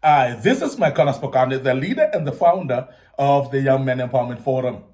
This is Micornus, Phokane, the leader and the founder of the Young Men Empowerment Forum.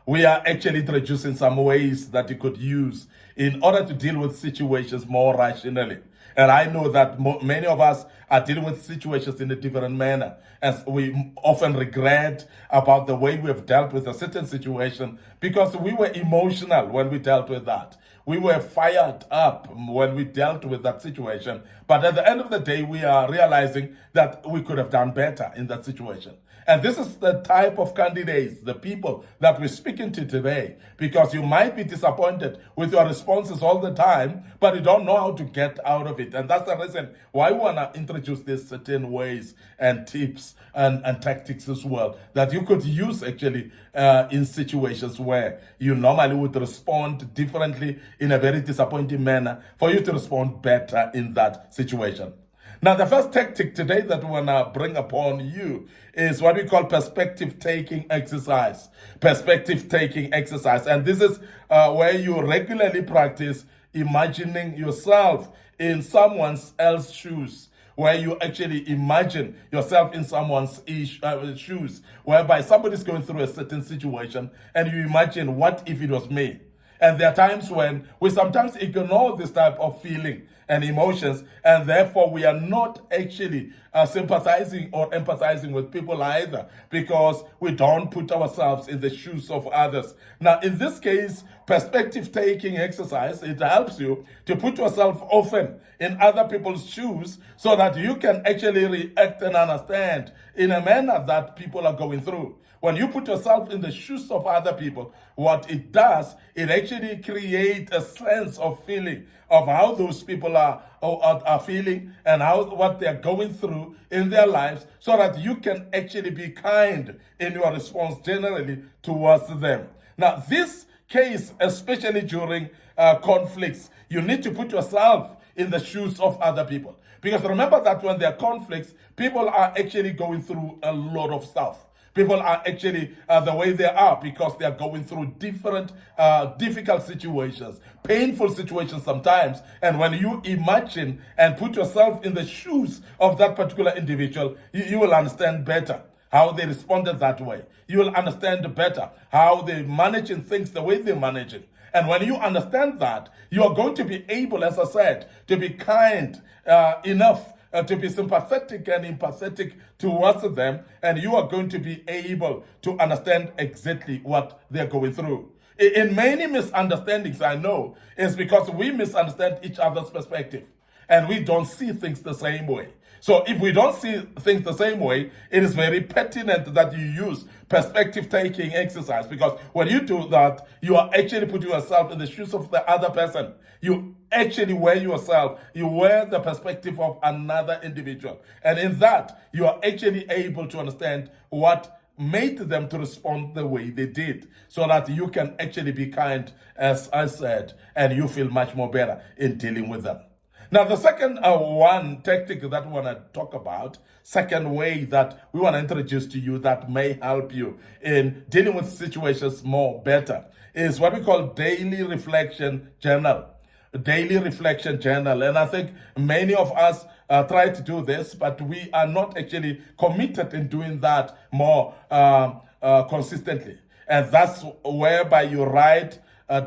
We are actually introducing some ways that you could use in order to deal with situations more rationally. And I know that many of us are dealing with situations in a different manner, as we often regret about the way we have dealt with a certain situation because we were emotional when we dealt with that. We were fired up when we dealt with that situation. But at the end of the day, we are realizing that we could have done better in that situation. And this is the type of candidates, the people that we're speaking to today, because you might be disappointed with your responses all the time, but you don't know how to get out of it. And that's the reason why we want to introduce these certain ways and tips and tactics as well that you could use actually in situations where you normally would respond differently in a very disappointing manner for you to respond better in that situation. Now, the first tactic today that we want to bring upon you is what we call perspective taking exercise. Perspective taking exercise. And this is where you regularly practice imagining yourself in someone else's shoes, where you actually imagine yourself in someone's shoes, whereby somebody's going through a certain situation and you imagine, what if it was me? And there are times when we sometimes ignore this type of feeling and emotions, and therefore we are not actually sympathizing or empathizing with people either, because we don't put ourselves in the shoes of others. Now, in this case, perspective taking exercise, it helps you to put yourself often in other people's shoes so that you can actually react and understand in a manner that people are going through. When you put yourself in the shoes of other people, what it does, it actually creates a sense of feeling of how those people are feeling and what they're going through in their lives, so that you can actually be kind in your response generally towards them. Now, this case, especially during conflicts, you need to put yourself in the shoes of other people. Because remember that when there are conflicts, people are actually going through a lot of stuff. People are actually the way they are because they are going through different difficult situations, painful situations sometimes. And when you imagine and put yourself in the shoes of that particular individual, you will understand better how they responded that way. You will understand better how they're managing things the way they're managing. And when you understand that, you are going to be able, as I said, to be kind enough to be sympathetic and empathetic towards them, and you are going to be able to understand exactly what they're going through. In many misunderstandings, I know, is because we misunderstand each other's perspective and we don't see things the same way. So if we don't see things the same way, it is very pertinent that you use perspective taking exercise, because when you do that, you are actually putting yourself in the shoes of the other person. You actually wear yourself, you wear the perspective of another individual. And in that, you are actually able to understand what made them to respond the way they did, so that you can actually be kind, as I said, and you feel much more better in dealing with them. Now, the second one tactic that we want to talk about, second way that we want to introduce to you that may help you in dealing with situations more better, is what we call daily reflection journal. Daily reflection journal. And I think many of us try to do this, but we are not actually committed in doing that more consistently. And that's whereby you write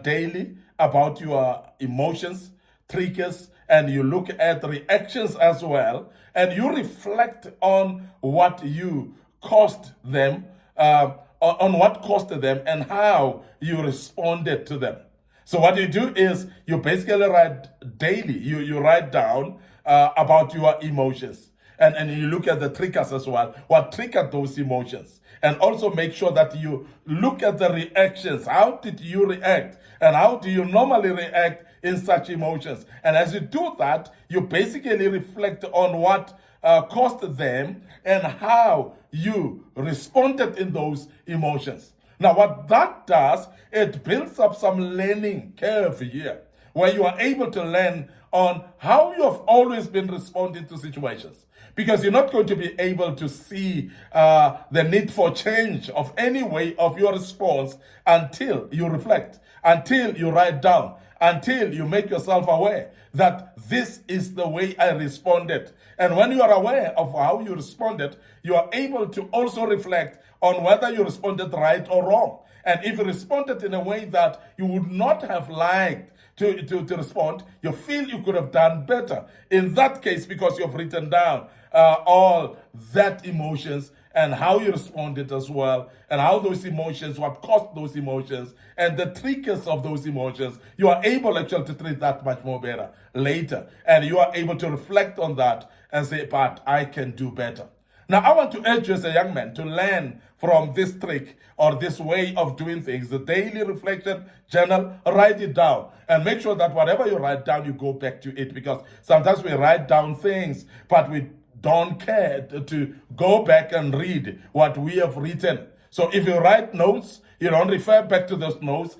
daily about your emotions, triggers, and you look at reactions as well, and you reflect on what you caused them, on what caused them, and how you responded to them. So what you do is you basically write daily, you write down about your emotions. And you look at the triggers as well, what triggered those emotions. And also make sure that you look at the reactions. How did you react? And how do you normally react in such emotions? And as you do that, you basically reflect on what caused them and how you responded in those emotions. Now, what that does, it builds up some learning curve here, where you are able to learn on how you have always been responding to situations. Because you're not going to be able to see the need for change of any way of your response until you reflect, until you write down, until you make yourself aware that this is the way I responded. And when you are aware of how you responded, you are able to also reflect on whether you responded right or wrong. And if you responded in a way that you would not have liked to respond, you feel you could have done better. In that case, because you've written down all that emotions and how you responded as well, and how those emotions, what caused those emotions, and the triggers of those emotions, you are able actually to treat that much more better later. And you are able to reflect on that and say, but I can do better. Now, I want to urge you as a young man to learn from this trick or this way of doing things, the daily reflection journal. Write it down and make sure that whatever you write down, you go back to it, because sometimes we write down things, but we don't care to go back and read what we have written. So if you write notes, you don't refer back to those notes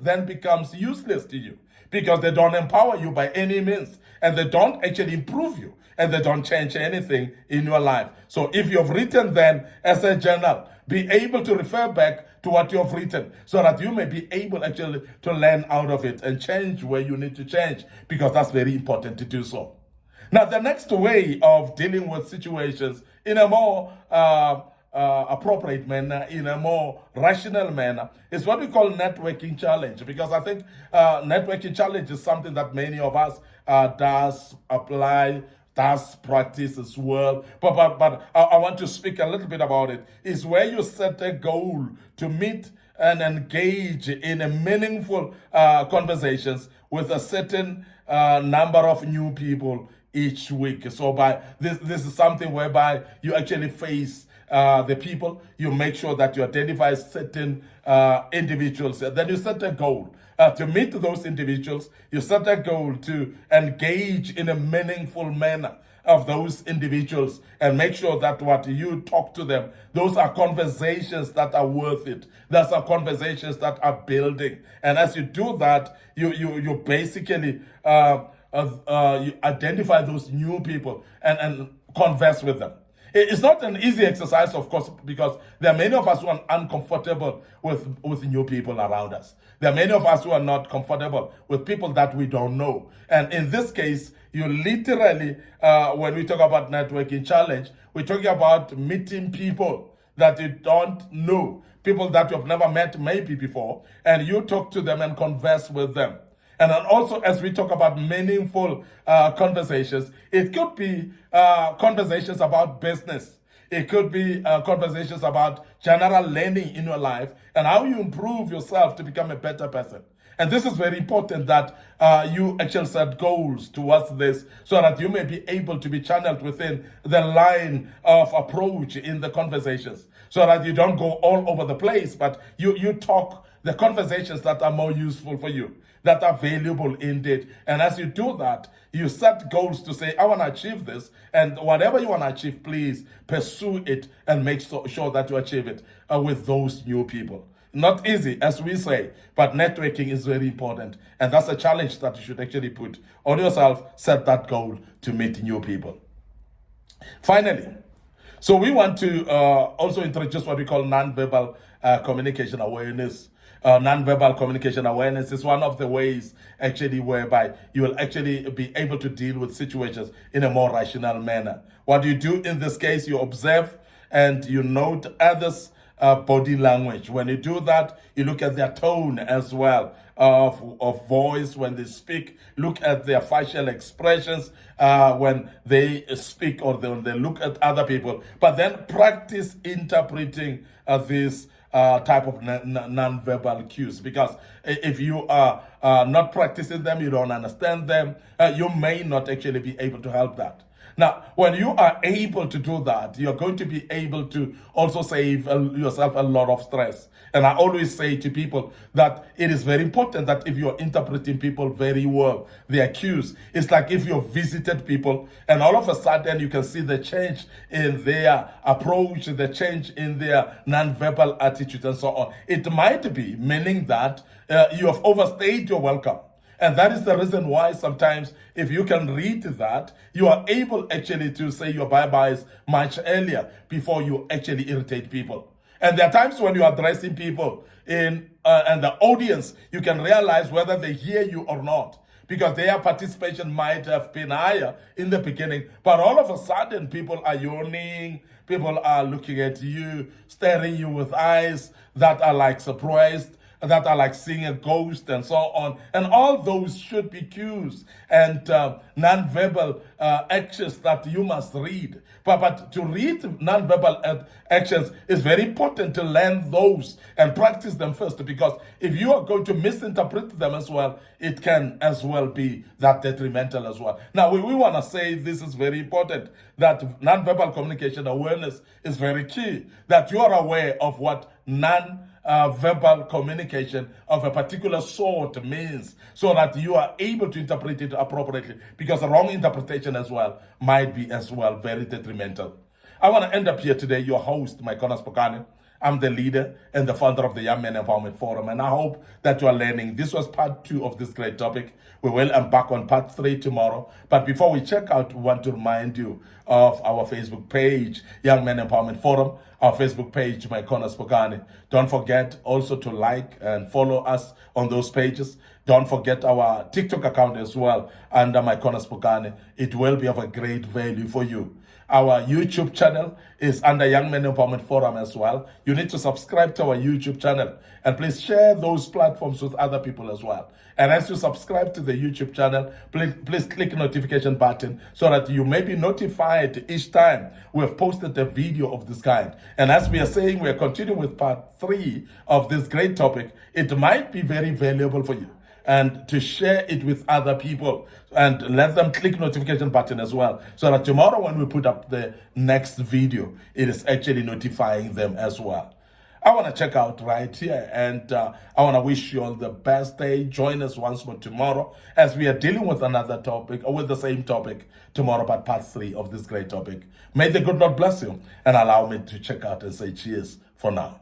then becomes useless to you, because they don't empower you by any means, and they don't actually improve you, and they don't change anything in your life. So if you've written then as a journal, be able to refer back to what you've written, so that you may be able actually to learn out of it and change where you need to change, because that's very important to do so. Now, the next way of dealing with situations in a more appropriate manner, in a more rational manner, is what we call networking challenge. Because I think networking challenge is something that many of us does apply, does practice as well. But I want to speak a little bit about it. Is where you set a goal to meet and engage in a meaningful conversations with a certain number of new people each week. So by this is something whereby you actually face the people, you make sure that you identify certain individuals, then you set a goal to meet those individuals. You set a goal to engage in a meaningful manner of those individuals, and make sure that what you talk to them, those are conversations that are worth it. Those are conversations that are building. And as you do that, you basically you identify those new people and converse with them. It's not an easy exercise, of course, because there are many of us who are uncomfortable with new people around us. There are many of us who are not comfortable with people that we don't know. And in this case, you literally, when we talk about networking challenge, we're talking about meeting people that you don't know, people that you have never met maybe before, and you talk to them and converse with them. And then also, as we talk about meaningful conversations, it could be conversations about business. It could be conversations about general learning in your life and how you improve yourself to become a better person. And this is very important, that you actually set goals towards this, so that you may be able to be channeled within the line of approach in the conversations, so that you don't go all over the place, but you talk the conversations that are more useful for you, that are valuable indeed. And as you do that, you set goals to say, I want to achieve this, and whatever you want to achieve, please pursue it and make sure that you achieve it with those new people. Not easy, as we say, but networking is very important. And that's a challenge that you should actually put on yourself. Set that goal to meet new people. Finally, so we want to also introduce what we call nonverbal communication awareness. Nonverbal communication awareness is one of the ways actually whereby you will actually be able to deal with situations in a more rational manner. What you do in this case, you observe and you note others' body language. When you do that, you look at their tone as well of voice when they speak. Look at their facial expressions when they speak, or when they look at other people. But then practice interpreting this type of non-verbal cues, because if you are not practicing them, you don't understand them, you may not actually be able to help that. Now, when you are able to do that, you're going to be able to also save yourself a lot of stress. And I always say to people that it is very important that if you're interpreting people very well, their cues, it's like if you've visited people and all of a sudden you can see the change in their approach, the change in their non-verbal attitude and so on. It might be meaning that you have overstayed your welcome. And that is the reason why sometimes if you can read that, you are able actually to say your bye-byes much earlier before you actually irritate people. And there are times when you're addressing people in and the audience, you can realize whether they hear you or not, because their participation might have been higher in the beginning, but all of a sudden people are yawning, people are looking at you, staring you with eyes that are like surprised, that are like seeing a ghost and so on. And all those should be cues and non-verbal actions that you must read. But to read non-verbal actions is very important to learn those and practice them first, because if you are going to misinterpret them as well, it can as well be that detrimental as well. Now, we want to say this is very important, that non-verbal communication awareness is very key, that you are aware of what verbal communication of a particular sort means, so that you are able to interpret it appropriately, because a wrong interpretation as well might be as well very detrimental. I want to end up here today, your host, Micornus Phokane. I'm the leader and the founder of the Young Men Empowerment Forum, and I hope that you are learning. This was part 2 of this great topic. We will embark on part 3 tomorrow. But before we check out, we want to remind you of our Facebook page, Young Men Empowerment Forum, our Facebook page, Micornus Phokane. Don't forget also to like and follow us on those pages. Don't forget our TikTok account as well, under Micornus Phokane. It will be of a great value for you. Our YouTube channel is under Young Men Empowerment Forum as well. You need to subscribe to our YouTube channel, and please share those platforms with other people as well. And as you subscribe to the YouTube channel, please click notification button so that you may be notified each time we have posted a video of this kind. And as we are saying, we are continuing with part 3 of this great topic. It might be very valuable for you, and to share it with other people, and let them click notification button as well, so that tomorrow when we put up the next video, it is actually notifying them as well. I want to check out right here, and I want to wish you all the best day. Join us once more tomorrow as we are dealing with another topic, or with the same topic tomorrow, but part 3 of this great topic. May the good Lord bless you, and allow me to check out and say cheers for now.